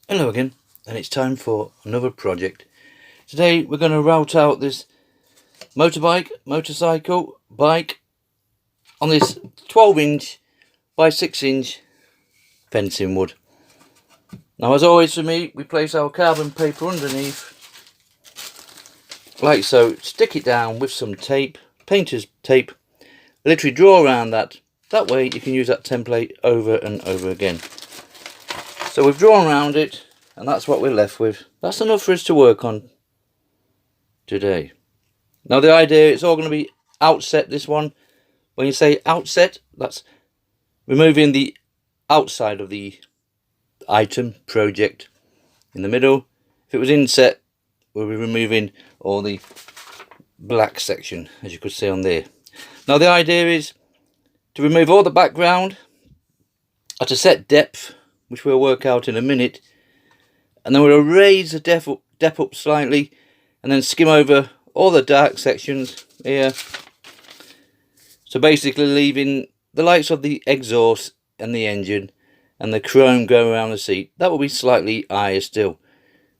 Hello again, and it's time for another project. Today we're going to route out this motorcycle, bike on this 12-inch by 6-inch fencing wood. Now, as always for me, we place our carbon paper underneath, like so. Stick it down with some tape, painter's tape, literally draw around that. That way you can use that template over and over again. So we've drawn around it, and that's what we're left with. That's enough for us to work on today. Now the idea, it's all going to be outset, this one. When you say outset, that's removing the outside of the item, project, in the middle. If it was inset, we'll be removing all the black section, as you could see on there. Now the idea is to remove all the background at a set depth, which we'll work out in a minute, and then we'll raise the depth up slightly, and then skim over all the dark sections here. So basically leaving the lights of the exhaust and the engine and the chrome going around the seat. That will be slightly higher still.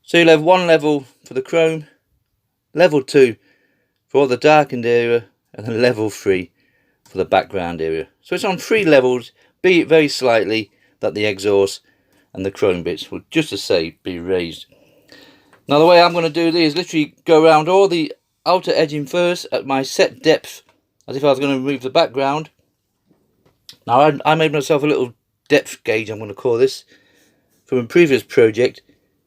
So you'll have one level for the chrome, level 2 for all the darkened area, and then level 3 for the background area. So it's on 3 levels, be it very slightly, that the exhaust and the chrome bits will, just to say, be raised. Now the way I'm going to do this is literally go around all the outer edging first at my set depth, as if I was going to remove the background. Now I made myself a little depth gauge, I'm going to call this, from a previous project,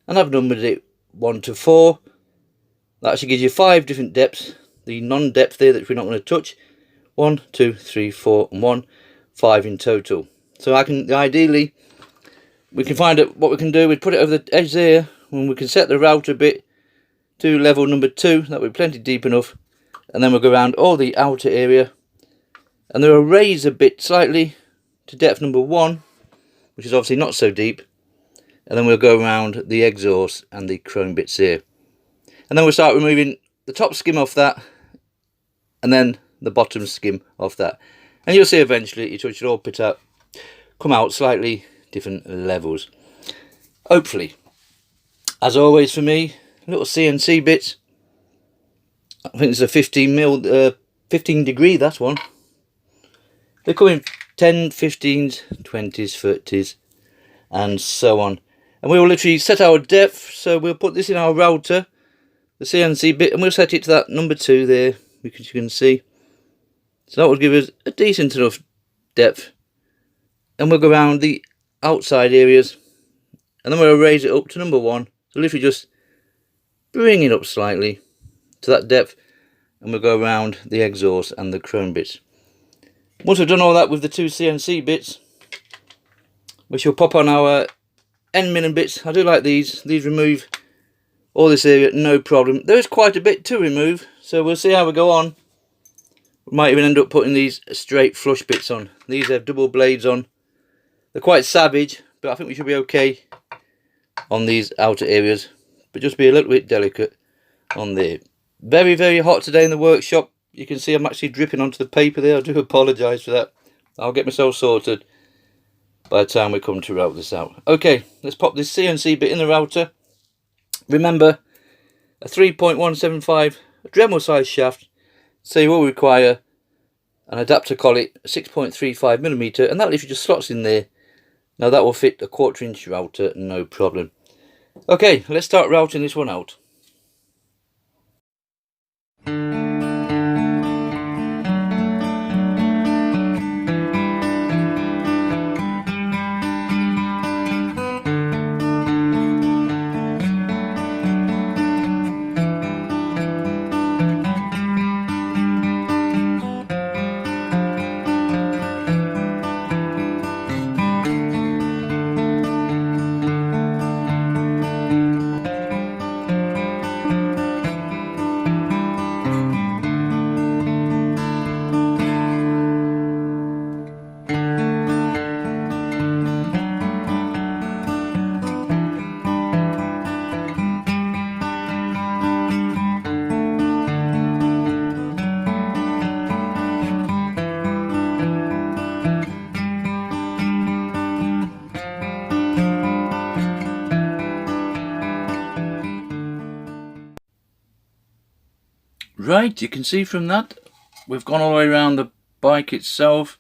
and I've numbered it 1 to 4. That actually gives you 5 different depths. The non-depth there that we're not going to touch, 1, 2, 3, 4 and 1, 5 in total. So I can, ideally, we can find out what we can do. We put it over the edge there, and we can set the router bit to level number 2. That will be plenty deep enough. And then we'll go around all the outer area, and then we'll raise a bit slightly to depth number 1, which is obviously not so deep. And then we'll go around the exhaust and the chrome bits here. And then we'll start removing the top skim off that, and then the bottom skim off that. And you'll see eventually it should all come out slightly different levels. Hopefully. As always for me, little CNC bits. I think it's a 15 degree, that one. They come in 10, 15s, 20s, 30s, and so on. And we will literally set our depth. So we'll put this in our router, the CNC bit, and we'll set it to that number 2 there, which you can see. So that will give us a decent enough depth. And we'll go around the outside areas, and then we'll raise it up to number 1. So literally just bring it up slightly to that depth, and we'll go around the exhaust and the chrome bits. Once we've done all that with the 2 CNC bits, we shall pop on our end milling bits. I do like these. These remove all this area, no problem. There is quite a bit to remove, so we'll see how we go on. We might even end up putting these straight flush bits on. These have double blades on. They're quite savage, but I think we should be okay on these outer areas. But just be a little bit delicate on there. Very, very hot today in the workshop. You can see I'm actually dripping onto the paper there. I do apologise for that. I'll get myself sorted by the time we come to route this out. Okay, let's pop this CNC bit in the router. Remember, a 3.175 Dremel size shaft. So you will require an adapter collet, 6.35mm, and that literally just slots in there. Now that will fit a 1/4 inch router, no problem. Okay, let's start routing this one out. Right, you can see from that we've gone all the way around the bike itself,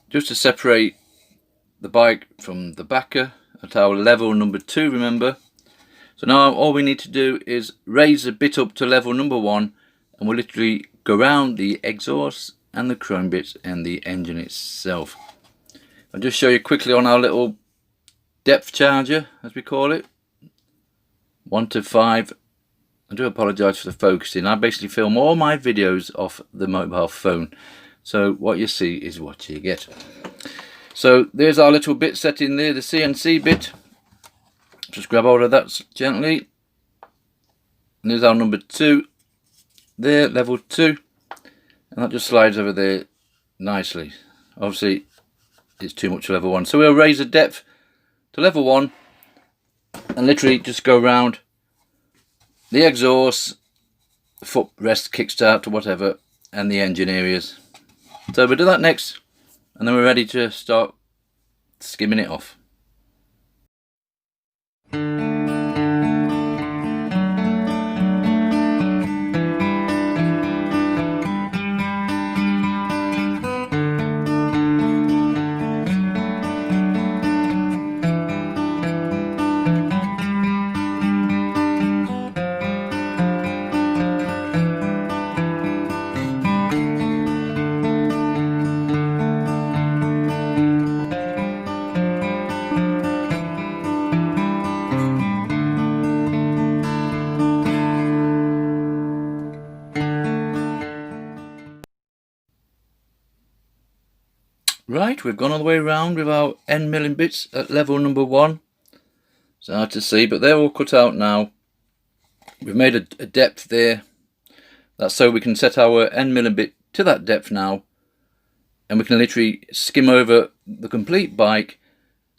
just to separate the bike from the backer at our level number 2, remember. So now all we need to do is raise the bit up to level number 1, and we'll literally go around the exhaust and the chrome bits and the engine itself. I'll just show you quickly on our little depth charger, as we call it, 1 to 5. I do apologise for the focusing. I basically film all my videos off the mobile phone, so what you see is what you get. So there's our little bit set in there, the CNC bit. Just grab hold of that gently, and there's our number 2 there, level 2, and that just slides over there nicely. Obviously it's too much for level 1, so we'll raise the depth to level 1 and literally just go around the exhaust, footrest, kickstart or whatever, and the engine areas. So we'll do that next, and then we're ready to start skimming it off. Right, we've gone all the way around with our end milling bits at level number 1. It's hard to see, but they're all cut out now. We've made a depth there. That's so we can set our end milling bit to that depth now, and we can literally skim over the complete bike,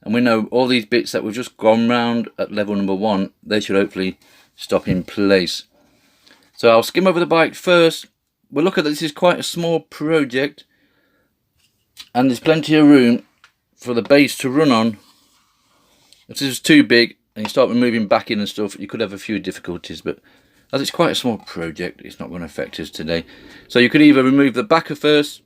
and we know all these bits that we've just gone round at level number 1, they should hopefully stop in place. So I'll skim over the bike first. We'll look at this is quite a small project, and there's plenty of room for the base to run on. If this is too big and you start moving back in and stuff, you could have a few difficulties, but as it's quite a small project, it's not going to affect us today. So you could either remove the backer first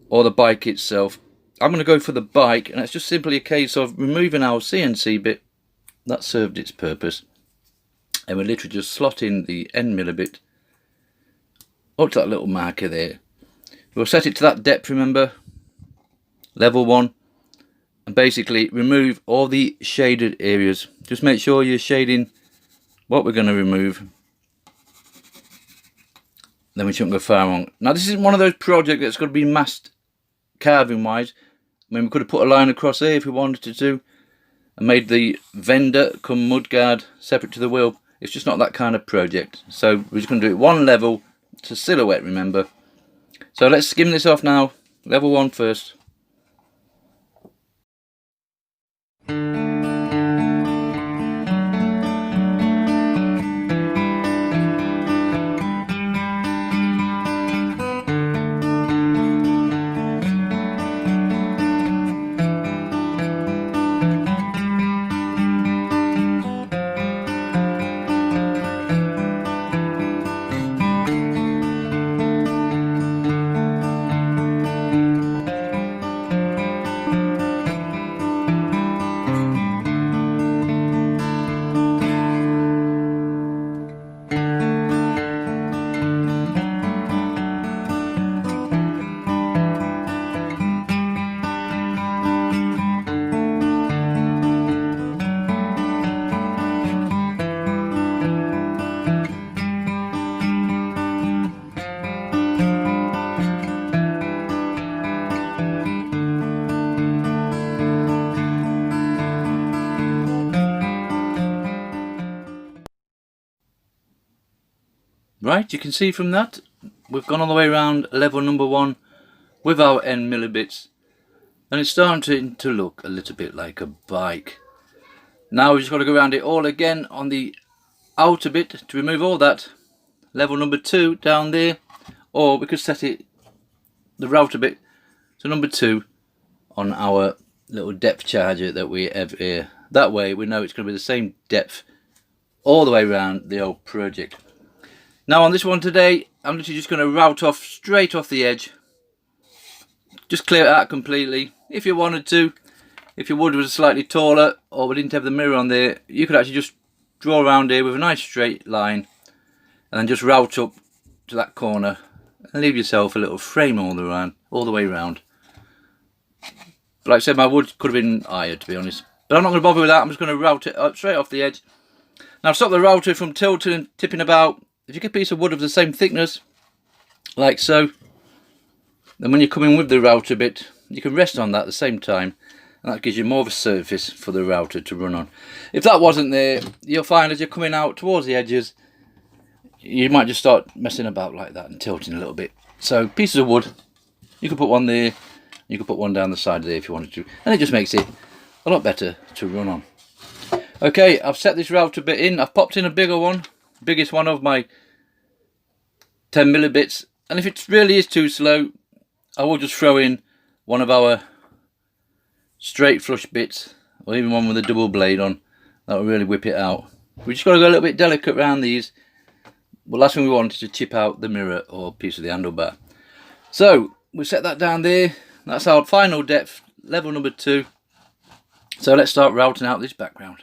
or the bike itself. I'm going to go for the bike, and it's just simply a case of removing our CNC bit. That served its purpose, and we literally just slot in the end miller bit up to that little marker there. We'll set it to that depth, remember, level 1, and basically remove all the shaded areas. Just make sure you're shading what we're going to remove, then we shouldn't go far wrong. Now this isn't one of those projects that's got to be masked carving wise. I mean, we could have put a line across there if we wanted to, and made the vendor come mudguard separate to the wheel. It's just not that kind of project, so we're just going to do it one level to silhouette, remember. So let's skim this off now, level 1 first. Right, you can see from that we've gone all the way around level number 1 with our end miller bits, and it's starting to look a little bit like a bike. Now we've just got to go around it all again on the outer bit to remove all that, level number 2 down there, or we could set it, the router bit, to number 2 on our little depth charger that we have here. That way we know it's going to be the same depth all the way around the old project. Now on this one today, I'm literally just going to route off straight off the edge. Just clear it out completely. If you wanted to, if your wood was slightly taller or we didn't have the mirror on there, you could actually just draw around here with a nice straight line and then just route up to that corner and leave yourself a little frame all the way around. But like I said, my wood could have been higher, to be honest. But I'm not going to bother with that. I'm just going to route it up straight off the edge. Now stop the router from tilting and tipping about. If you get a piece of wood of the same thickness, like so, then when you're coming with the router bit, you can rest on that at the same time, and that gives you more of a surface for the router to run on. If that wasn't there, you'll find as you're coming out towards the edges, you might just start messing about like that and tilting a little bit. So pieces of wood, you can put one there, you can put one down the side there if you wanted to, and it just makes it a lot better to run on. Okay, I've set this router bit in. I've popped in a bigger one, biggest one of my 10 millibits, and if it really is too slow, I will just throw in one of our straight flush bits, or even one with a double blade on. That will really whip it out. We just got to go a little bit delicate around these. But last thing we want is to chip out the mirror or piece of the handlebar. So we set that down there. That's our final depth, level number 2. So let's start routing out this background.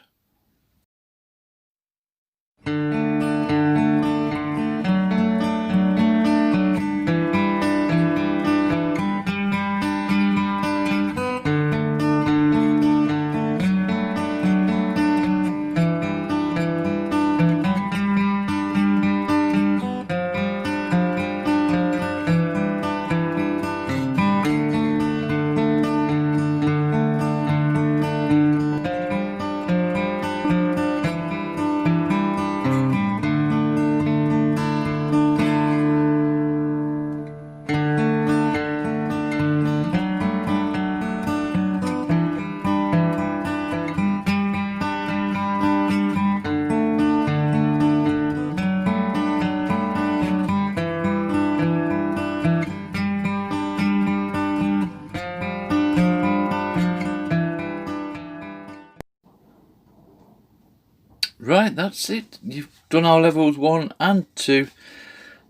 Right, that's it. You've done our levels 1 and 2.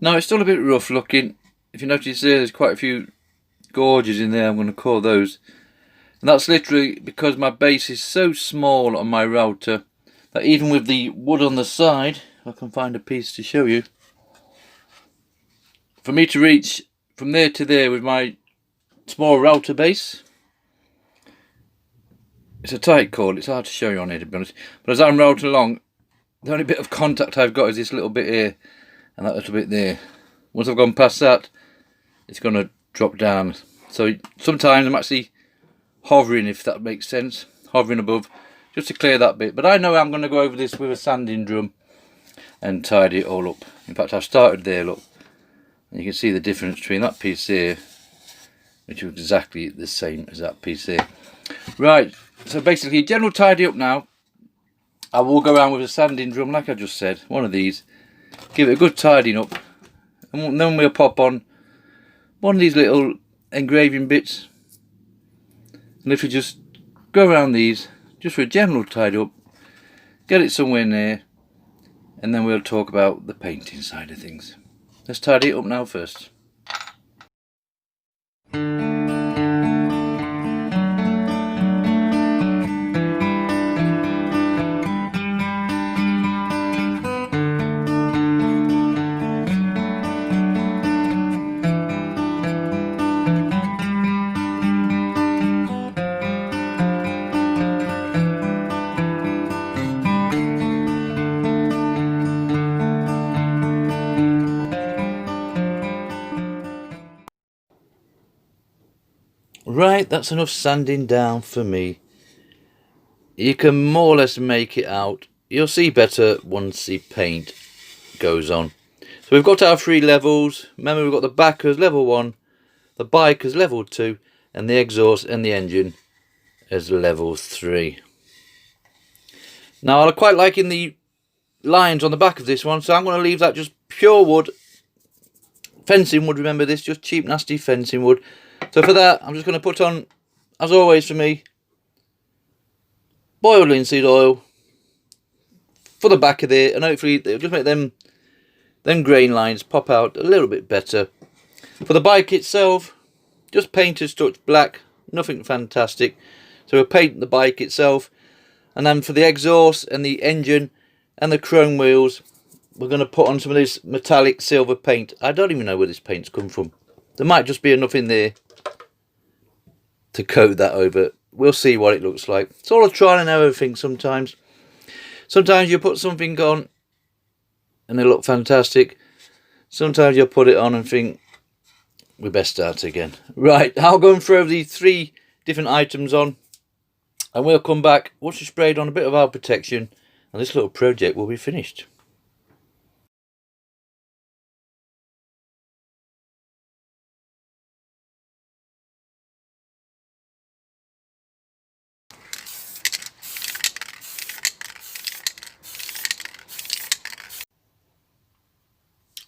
Now it's still a bit rough looking. If you notice there's quite a few gorges in there, I'm going to call those. And that's literally because my base is so small on my router that even with the wood on the side, if I can find a piece to show you, for me to reach from there to there with my small router base, it's a tight cord. It's hard to show you on here, to be honest. But as I'm routing along, the only bit of contact I've got is this little bit here and that little bit there. Once I've gone past that, it's going to drop down. So sometimes I'm actually hovering, if that makes sense, hovering above, just to clear that bit. But I know I'm going to go over this with a sanding drum and tidy it all up. In fact, I've started there, look. And you can see the difference between that piece here, which is exactly the same as that piece there. Right, so basically, general tidy up now. I will go around with a sanding drum, like I just said, one of these. Give it a good tidying up. And then we'll pop on one of these little engraving bits. And if we just go around these, just for a general tidy up, get it somewhere near, and then we'll talk about the painting side of things. Let's tidy it up now first. Right, that's enough sanding down for me. You can more or less make it out. You'll see better once the paint goes on. So we've got our 3 levels. Remember, we've got the back as level 1, the bike as level 2, and the exhaust and the engine as level 3. Now I quite liking the lines on the back of this one, so I'm going to leave that just pure wood. Fencing wood, remember this, just cheap nasty fencing wood. So for that, I'm just going to put on, as always for me, boiled linseed oil for the back of there, and hopefully it'll just make them then grain lines pop out a little bit better. For the bike itself, just painter's touch black, nothing fantastic. So we'll paint the bike itself, and then for the exhaust and the engine and the chrome wheels, we're going to put on some of this metallic silver paint. I don't even know where this paint's come from. There might just be enough in there to coat that over. We'll see what it looks like. It's all a trial and error thing sometimes. Sometimes you put something on and they look fantastic. Sometimes you'll put it on and think, we best start again. Right, I'll go and throw the 3 different items on, and we'll come back once we've sprayed on a bit of our protection, and this little project will be finished.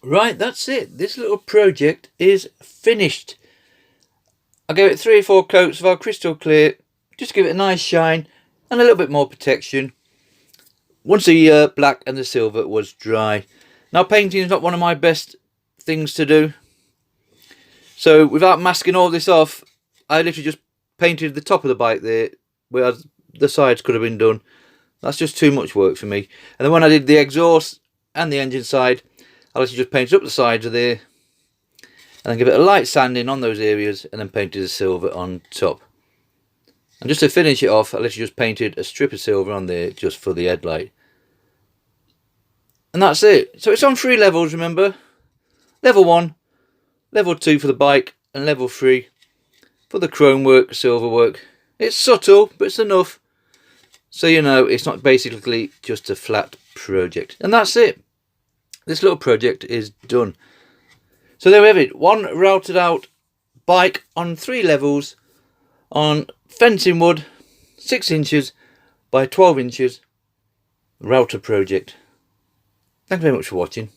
Right, that's it. This little project is finished. I gave it 3 or 4 coats of our crystal clear, just to give it a nice shine and a little bit more protection, once the black and the silver was dry. Now, painting is not one of my best things to do, so without masking all this off, I literally just painted the top of the bike there, whereas the sides could have been done. That's just too much work for me. And then when I did the exhaust and the engine side, I literally just painted up the sides of there, and then give it a light sanding on those areas, and then painted the silver on top. And just to finish it off, I literally just painted a strip of silver on there just for the headlight. And that's it. So it's on 3 levels, remember? Level 1, level 2 for the bike, and level 3 for the chrome work, silver work. It's subtle, but it's enough, so you know it's not basically just a flat project. And that's it. This little project is done. So there we have it. One routed out bike on 3 levels on fencing wood, 6 inches by 12 inches router project. Thank you very much for watching.